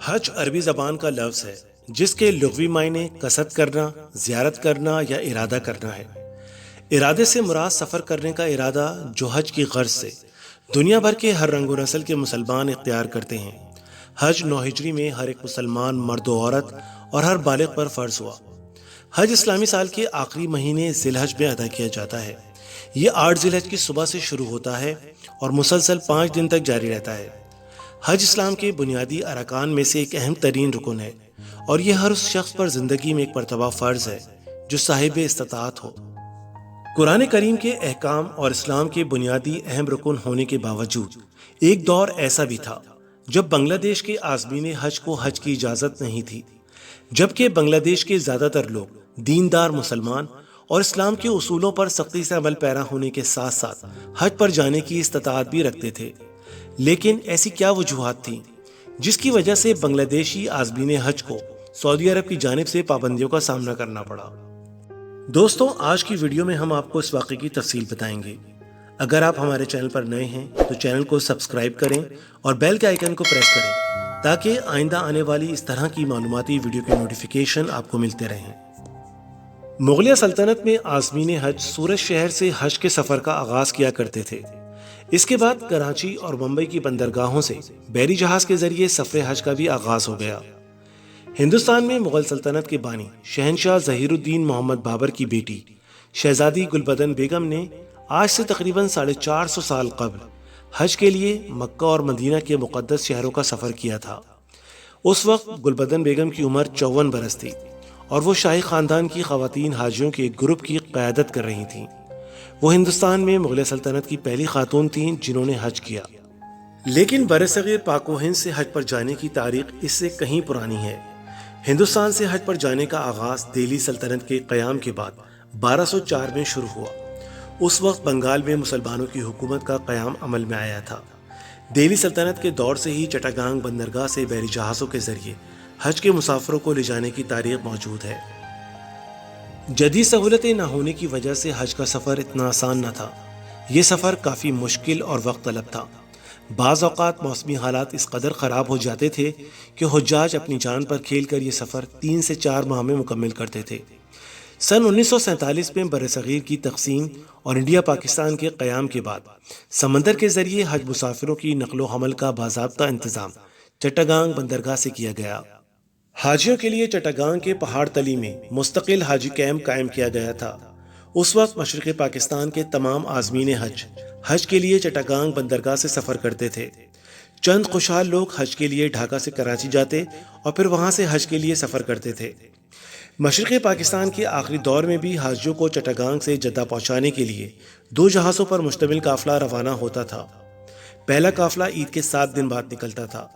حج عربی زبان کا لفظ ہے جس کے لغوی معنی قصد کرنا، زیارت کرنا یا ارادہ کرنا ہے۔ ارادے سے مراد سفر کرنے کا ارادہ جو حج کی غرض سے دنیا بھر کے ہر رنگ و نسل کے مسلمان اختیار کرتے ہیں۔ حج 9 ہجری میں ہر ایک مسلمان مرد و عورت اور ہر بالغ پر فرض ہوا۔ حج اسلامی سال کے آخری مہینے ذی الحج میں ادا کیا جاتا ہے۔ یہ 8 ذی الحج کی صبح سے شروع ہوتا ہے اور مسلسل 5 دن تک جاری رہتا ہے۔ حج اسلام کے بنیادی ارکان میں سے ایک اہم ترین رکن ہے اور یہ ہر اس شخص پر زندگی میں ایک مرتبہ فرض ہے جو صاحب استطاعت ہو۔ قرآن کریم کے احکام اور اسلام کے بنیادی اہم رکن ہونے کے باوجود ایک دور ایسا بھی تھا جب بنگلہ دیش کے عازمین حج کو حج کی اجازت نہیں تھی، جبکہ بنگلہ دیش کے زیادہ تر لوگ دیندار مسلمان اور اسلام کے اصولوں پر سختی سے عمل پیرا ہونے کے ساتھ ساتھ حج پر جانے کی استطاعت بھی رکھتے تھے۔ لیکن ایسی کیا وجوہات تھیں جس کی وجہ سے بنگلہ دیشی عازمین حج کو سعودی عرب کی جانب سے پابندیوں کا سامنا کرنا پڑا؟ دوستوں، آج کی ویڈیو میں ہم آپ کو اس واقعے کی تفصیل بتائیں گے۔ اگر آپ ہمارے چینل پر نئے ہیں تو چینل کو سبسکرائب کریں اور بیل کے آئیکن کو پریس کریں تاکہ آئندہ آنے والی اس طرح کی معلوماتی ویڈیو کی نوٹیفیکیشن آپ کو ملتے رہیں۔ مغلیہ سلطنت میں عازمین حج سورت شہر سے حج کے سفر کا آغاز کیا کرتے تھے۔ اس کے بعد کراچی اور ممبئی کی بندرگاہوں سے بحری جہاز کے ذریعے سفر حج کا بھی آغاز ہو گیا۔ ہندوستان میں مغل سلطنت کے بانی شہنشاہ ظہیر الدین محمد بابر کی بیٹی شہزادی گلبدن بیگم نے آج سے تقریباً 450 سال قبل حج کے لیے مکہ اور مدینہ کے مقدس شہروں کا سفر کیا تھا۔ اس وقت گلبدن بیگم کی عمر 54 برس تھی اور وہ شاہی خاندان کی خواتین حاجیوں کے ایک گروپ کی قیادت کر رہی تھیں۔ وہ ہندوستان میں مغلیہ سلطنت کی پہلی خاتون تھیں جنہوں نے حج کیا۔ لیکن برصغیر پاک و ہند سے حج پر جانے کی تاریخ اس سے کہیں پرانی ہے۔ ہندوستان سے حج پر جانے کا آغاز دہلی سلطنت کے قیام کے بعد 1204 میں شروع ہوا۔ اس وقت بنگال میں مسلمانوں کی حکومت کا قیام عمل میں آیا تھا۔ دہلی سلطنت کے دور سے ہی چٹاگانگ بندرگاہ سے بحری جہازوں کے ذریعے حج کے مسافروں کو لے جانے کی تاریخ موجود ہے۔ جدید سہولتیں نہ ہونے کی وجہ سے حج کا سفر اتنا آسان نہ تھا۔ یہ سفر کافی مشکل اور وقت طلب تھا۔ بعض اوقات موسمی حالات اس قدر خراب ہو جاتے تھے کہ حجاج اپنی جان پر کھیل کر یہ سفر 3 سے 4 ماہ میں مکمل کرتے تھے۔ سن 1947 میں برصغیر کی تقسیم اور انڈیا پاکستان کے قیام کے بعد سمندر کے ذریعے حج مسافروں کی نقل و حمل کا باضابطہ انتظام چٹاگانگ بندرگاہ سے کیا گیا۔ حاجیوں کے لیے چٹاگانگ کے پہاڑ تلی میں مستقل حاجی کیمپ قائم کیا گیا تھا۔ اس وقت مشرق پاکستان کے تمام عازمین حج کے لیے چٹاگانگ بندرگاہ سے سفر کرتے تھے۔ چند خوشحال لوگ حج کے لیے ڈھاکہ سے کراچی جاتے اور پھر وہاں سے حج کے لیے سفر کرتے تھے۔ مشرقی پاکستان کے آخری دور میں بھی حاجیوں کو چٹاگانگ سے جدہ پہنچانے کے لیے 2 جہازوں پر مشتمل قافلہ روانہ ہوتا تھا۔ پہلا قافلہ عید کے 7 دن بعد نکلتا تھا،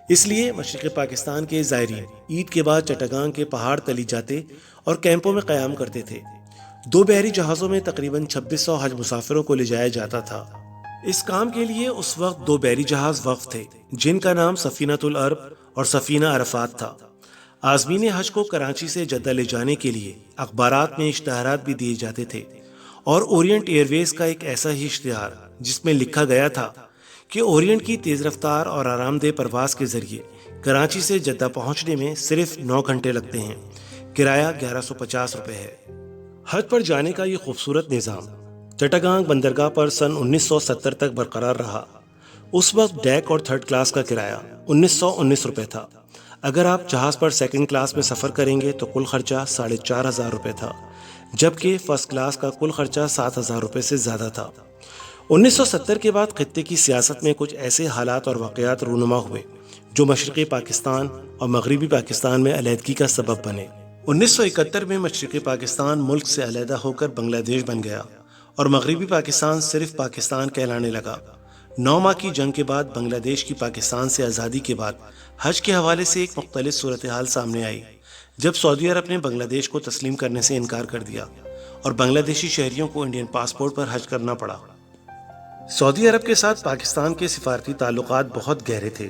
اس لیے مشرقی پاکستان کے زائرین عید کے بعد چٹاگانگ کے پہاڑ تلی جاتے اور کیمپوں میں قیام کرتے تھے۔ 2 بحری جہازوں میں تقریباً 2600 حج مسافروں کو لے جایا جاتا تھا۔ اس کام کے لیے اس وقت 2 بحری جہاز وقف تھے جن کا نام سفینۃ العرب اور سفینہ عرفات تھا۔ عازمین حج کو کراچی سے جدہ لے جانے کے لیے اخبارات میں اشتہارات بھی دیے جاتے تھے اور اورینٹ ایئر ویز کا ایک ایسا ہی اشتہار جس میں لکھا گیا تھا کہ اورینٹ کی تیز رفتار اور آرام دہ پرواز کے ذریعے کراچی سے جدہ پہنچنے میں صرف 9 گھنٹے لگتے ہیں۔ کرایہ 1150 روپے ہے۔ حج پر جانے کا یہ خوبصورت نظام چٹاگانگ بندرگاہ پر سن 1970 تک برقرار رہا۔ اس وقت ڈیک اور 3rd کلاس کا کرایہ 1919 روپے تھا۔ اگر آپ جہاز پر 2nd کلاس میں سفر کریں گے تو کل خرچہ 4500 روپے تھا، جبکہ 1st کلاس کا کل خرچہ 7000 روپے سے زیادہ تھا۔ 1970 کے بعد خطے کی سیاست میں کچھ ایسے حالات اور واقعات رونما ہوئے جو مشرقی پاکستان اور مغربی پاکستان میں علیحدگی کا سبب بنے۔ 1971 میں مشرقی پاکستان ملک سے علیحدہ ہو کر بنگلہ دیش بن گیا اور مغربی پاکستان صرف پاکستان کہلانے لگا۔ 9 ماہ کی جنگ کے بعد بنگلہ دیش کی پاکستان سے آزادی کے بعد حج کے حوالے سے ایک مختلف صورتحال سامنے آئی جب سعودی عرب نے بنگلہ دیش کو تسلیم کرنے سے انکار کر دیا اور بنگلہ دیشی شہریوں کو انڈین پاسپورٹ پر حج کرنا پڑا۔ سعودی عرب کے ساتھ پاکستان کے سفارتی تعلقات بہت گہرے تھے۔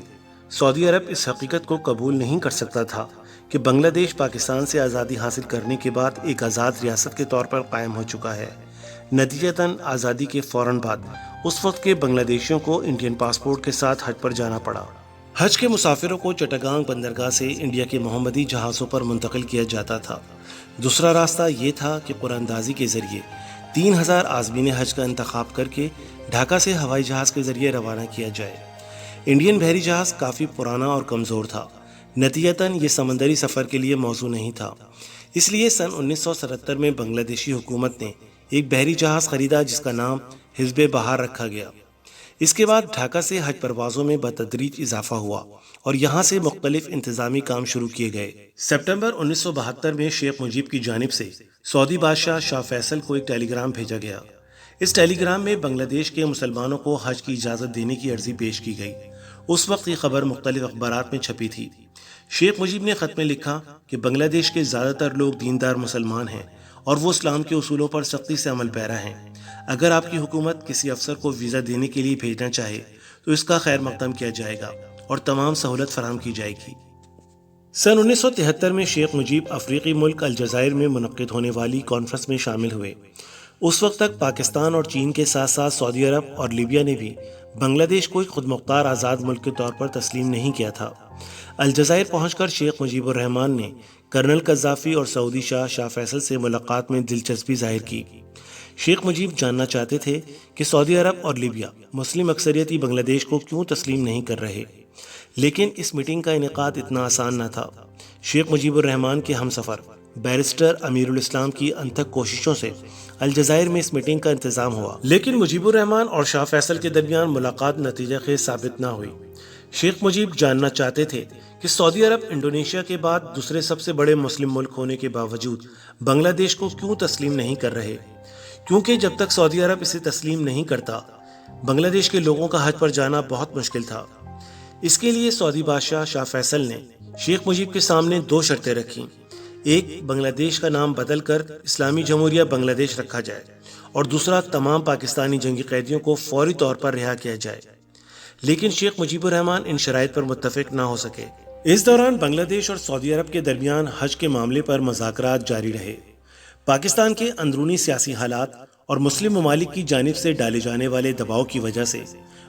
سعودی عرب اس حقیقت کو قبول نہیں کر سکتا تھا کہ بنگلہ دیش پاکستان سے آزادی حاصل کرنے کے بعد ایک آزاد ریاست کے طور پر قائم ہو چکا ہے۔ نتیجتاً آزادی کے فوراً بعد اس وقت کے بنگلہ دیشیوں کو انڈین پاسپورٹ کے ساتھ حج پر جانا پڑا۔ حج کے مسافروں کو چٹاگانگ بندرگاہ سے انڈیا کے محمدی جہازوں پر منتقل کیا جاتا تھا۔ دوسرا راستہ یہ تھا کہ قرآن اندازی کے ذریعے 3000 عازمین حج کا انتخاب کر کے ڈھاکہ سے ہوائی جہاز کے ذریعے روانہ کیا جائے۔ انڈین بحری جہاز کافی پرانا اور کمزور تھا، نتیجتاً یہ سمندری سفر کے لیے موزوں نہیں تھا۔ اس لیے سن 1977 میں بنگلہ دیشی حکومت نے ایک بحری جہاز خریدا جس کا نام حزب بہار رکھا گیا۔ اس کے بعد ڈھاکہ سے حج پروازوں میں بتدریج اضافہ ہوا اور یہاں سے مختلف انتظامی کام شروع کیے گئے۔ سپٹمبر 1972 میں شیخ مجیب کی جانب سے سعودی بادشاہ شاہ فیصل کو ایک ٹیلی گرام بھیجا گیا۔ اس ٹیلی گرام میں بنگلہ دیش کے مسلمانوں کو حج کی اجازت دینے کی عرضی پیش کی گئی۔ اس وقت یہ خبر مختلف اخبارات میں چھپی تھی۔ شیخ مجیب نے خط میں لکھا کہ بنگلہ دیش کے زیادہ تر لوگ دیندار مسلمان ہیں اور وہ اسلام کے اصولوں پر سختی سے عمل پیرا ہیں۔ اگر آپ کی حکومت کسی افسر کو ویزا دینے کے لیے بھیجنا چاہے تو اس کا خیر مقدم کیا جائے گا اور تمام سہولت فراہم کی جائے گی۔ سن 1973 میں شیخ مجیب افریقی ملک الجزائر میں منعقد ہونے والی کانفرنس میں شامل ہوئے۔ اس وقت تک پاکستان اور چین کے ساتھ ساتھ سعودی عرب اور لیبیا نے بھی بنگلہ دیش کو ایک خود مختار آزاد ملک کے طور پر تسلیم نہیں کیا تھا۔ الجزائر پہنچ کر شیخ مجیب الرحمن نے کرنل قذافی اور سعودی شاہ فیصل سے ملاقات میں دلچسپی ظاہر کی۔ شیخ مجیب جاننا چاہتے تھے کہ سعودی عرب اور لیبیا مسلم اکثریتی بنگلہ دیش کو کیوں تسلیم نہیں کر رہے، لیکن اس میٹنگ کا انعقاد اتنا آسان نہ تھا۔ شیخ مجیب الرحمن کے ہمسفر بیرسٹر امیر الاسلام کی انتھک کوششوں سے الجزائر میں اس میٹنگ کا انتظام ہوا، لیکن مجیب الرحمن اور شاہ فیصل کے درمیان ملاقات نتیجہ خیز ثابت نہ ہوئی۔ شیخ مجیب جاننا چاہتے تھے کہ سعودی عرب انڈونیشیا کے بعد دوسرے سب سے بڑے مسلم ملک ہونے کے باوجود بنگلہ دیش کو کیوں تسلیم نہیں کر رہے، کیونکہ جب تک سعودی عرب اسے تسلیم نہیں کرتا بنگلہ دیش کے لوگوں کا حج پر جانا بہت مشکل تھا۔ اس کے لیے سعودی بادشاہ شاہ فیصل نے شیخ مجیب کے سامنے 2 شرطیں رکھیں۔ ایک، بنگلہ دیش کا نام بدل کر اسلامی جمہوریہ بنگلہ دیش رکھا جائے، اور دوسرا، تمام پاکستانی جنگی قیدیوں کو فوری طور پر رہا کیا جائے۔ لیکن شیخ مجیب الرحمن ان شرائط پر متفق نہ ہو سکے۔ اس دوران بنگلہ دیش اور سعودی عرب کے درمیان حج کے معاملے پر مذاکرات جاری رہے۔ پاکستان کے اندرونی سیاسی حالات اور مسلم ممالک کی جانب سے ڈالے جانے والے دباؤ کی وجہ سے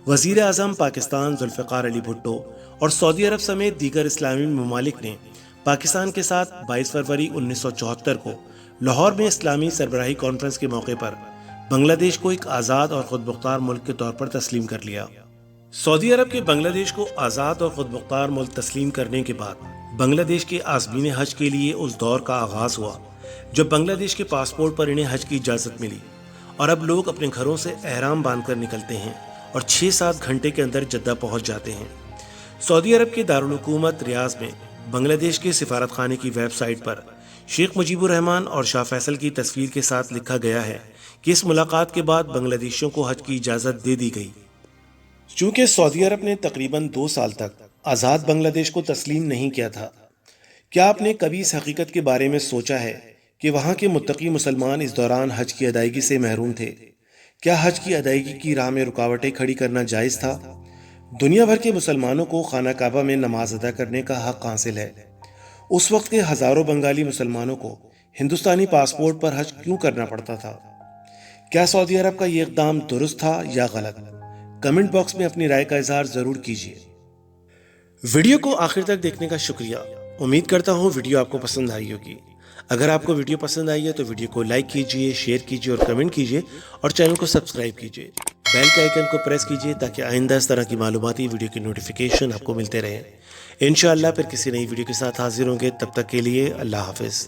وزیر اعظم پاکستان ذوالفقار علی بھٹو اور سعودی عرب سمیت دیگر اسلامی ممالک نے پاکستان کے ساتھ 22 فروری 1974 کو لاہور میں اسلامی سربراہی کانفرنس کے موقع پر بنگلہ دیش کو ایک آزاد اور خود مختار ملک کے طور پر تسلیم کر لیا۔ سعودی عرب کے بنگلہ دیش کو آزاد اور خود مختار ملک تسلیم کرنے کے بعد بنگلہ دیش کے عازمین حج کے لیے اس دور کا آغاز ہوا جب بنگلہ دیش کے پاسپورٹ پر انہیں حج کی اجازت ملی، اور اب لوگ اپنے گھروں سے احرام باندھ کر نکلتے ہیں اور 6-7 گھنٹے کے اندر جدہ پہنچ جاتے ہیں۔ سعودی عرب کے دارالحکومت ریاض میں بنگلہ دیش کے سفارت خانے کی ویب سائٹ پر شیخ مجیب الرحمن اور شاہ فیصل کی تصویر کے ساتھ لکھا گیا ہے کہ اس ملاقات کے بعد بنگلہ دیشیوں کو حج کی اجازت دے دی گئی۔ چونکہ سعودی عرب نے تقریباً 2 سال تک آزاد بنگلہ دیش کو تسلیم نہیں کیا تھا، کیا آپ نے کبھی اس حقیقت کے بارے میں سوچا ہے کہ وہاں کے متقی مسلمان اس دوران حج کی ادائیگی سے محروم تھے؟ کیا حج کی ادائیگی کی راہ میں رکاوٹیں کھڑی کرنا جائز تھا؟ دنیا بھر کے مسلمانوں کو خانہ کعبہ میں نماز ادا کرنے کا حق حاصل ہے۔ اس وقت کے ہزاروں بنگالی مسلمانوں کو ہندوستانی پاسپورٹ پر حج کیوں کرنا پڑتا تھا؟ کیا سعودی عرب کا یہ اقدام درست تھا یا غلط؟ کمنٹ باکس میں اپنی رائے کا اظہار ضرور کیجیے۔ ویڈیو کو آخر تک دیکھنے کا شکریہ۔ امید کرتا ہوں ویڈیو آپ کو پسند آئی ہوگی۔ اگر آپ کو ویڈیو پسند آئی ہے تو ویڈیو کو لائک کیجیے، شیئر کیجیے اور کمنٹ کیجیے، اور چینل کو سبسکرائب کیجیے۔ بیل کے آئیکن کو پریس کیجیے تاکہ آئندہ اس طرح کی معلوماتی ویڈیو کی نوٹیفیکیشن آپ کو ملتے رہیں۔ انشاءاللہ پھر کسی نئی ویڈیو کے ساتھ حاضر ہوں گے، تب تک کے لیے اللہ حافظ۔